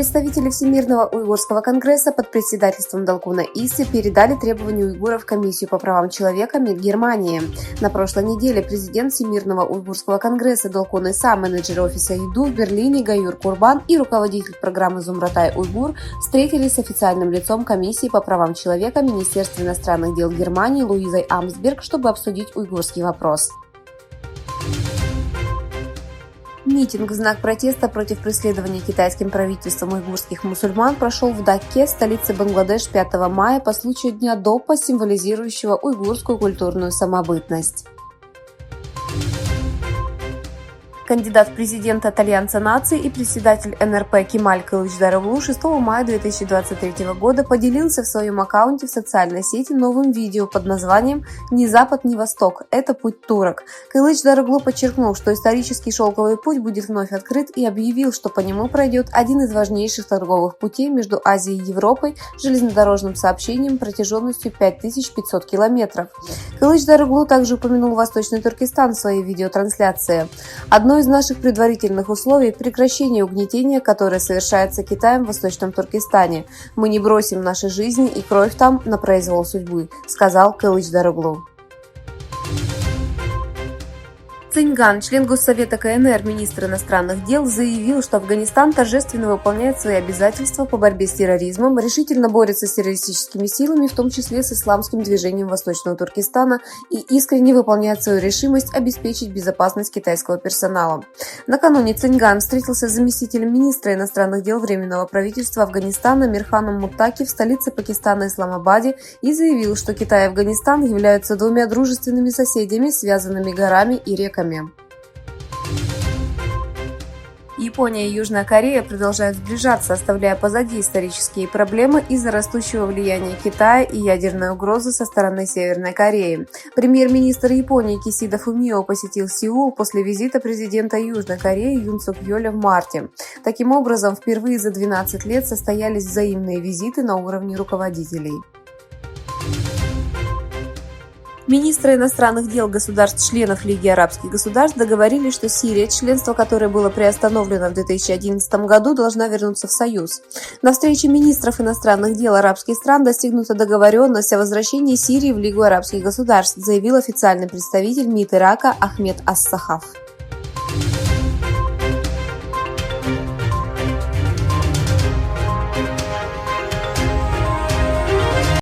Представители Всемирного уйгурского конгресса под председательством Далкуна Исы передали требования уйгуров в Комиссию по правам человека МИД Германии. На прошлой неделе президент Всемирного уйгурского конгресса Далкун Иса, менеджер офиса ИДУ в Берлине Гаюр Курбан и руководитель программы Зумратай Уйгур встретились с официальным лицом Комиссии по правам человека Министерства иностранных дел Германии Луизой Амсберг, чтобы обсудить уйгурский вопрос. Митинг в знак протеста против преследования китайским правительством уйгурских мусульман прошел в Дакке, столице Бангладеш, 5 мая по случаю Дня допа, символизирующего уйгурскую культурную самобытность. Кандидат в президенты от Альянса наций и председатель НРП Кемаль Кылычдароглу 6 мая 2023 года поделился в своем аккаунте в социальной сети новым видео под названием «Ни Запад, ни Восток. Это путь турок». Кылычдароглу подчеркнул, что исторический шелковый путь будет вновь открыт и объявил, что по нему пройдет один из важнейших торговых путей между Азией и Европой железнодорожным сообщением протяженностью 5500 километров. Кылычдароглу также упомянул Восточный Туркестан в своей видеотрансляции. Одно из наших предварительных условий – прекращение угнетения, которое совершается Китаем в Восточном Туркестане. Мы не бросим наши жизни и кровь там на произвол судьбы, сказал Кылычдароглу. Циньган, член Госсовета КНР, министр иностранных дел, заявил, что Афганистан торжественно выполняет свои обязательства по борьбе с терроризмом, решительно борется с террористическими силами, в том числе с исламским движением Восточного Туркестана, и искренне выполняет свою решимость обеспечить безопасность китайского персонала. Накануне Циньган встретился с заместителем министра иностранных дел Временного правительства Афганистана Мирханом Муттаки в столице Пакистана Исламабаде и заявил, что Китай и Афганистан являются двумя дружественными соседями, связанными горами и реками. Япония и Южная Корея продолжают сближаться, оставляя позади исторические проблемы из-за растущего влияния Китая и ядерной угрозы со стороны Северной Кореи. Премьер-министр Японии Кисида Фумио посетил Сеул после визита президента Южной Кореи Юн Сук Йоля в марте. Таким образом, впервые за 12 лет состоялись взаимные визиты на уровне руководителей. Министры иностранных дел государств-членов Лиги арабских государств договорились, что Сирия, членство которой было приостановлено в 2011 году, должна вернуться в Союз. На встрече министров иностранных дел арабских стран достигнута договоренность о возвращении Сирии в Лигу арабских государств, заявил официальный представитель МИД Ирака Ахмед Ас-Сахаф.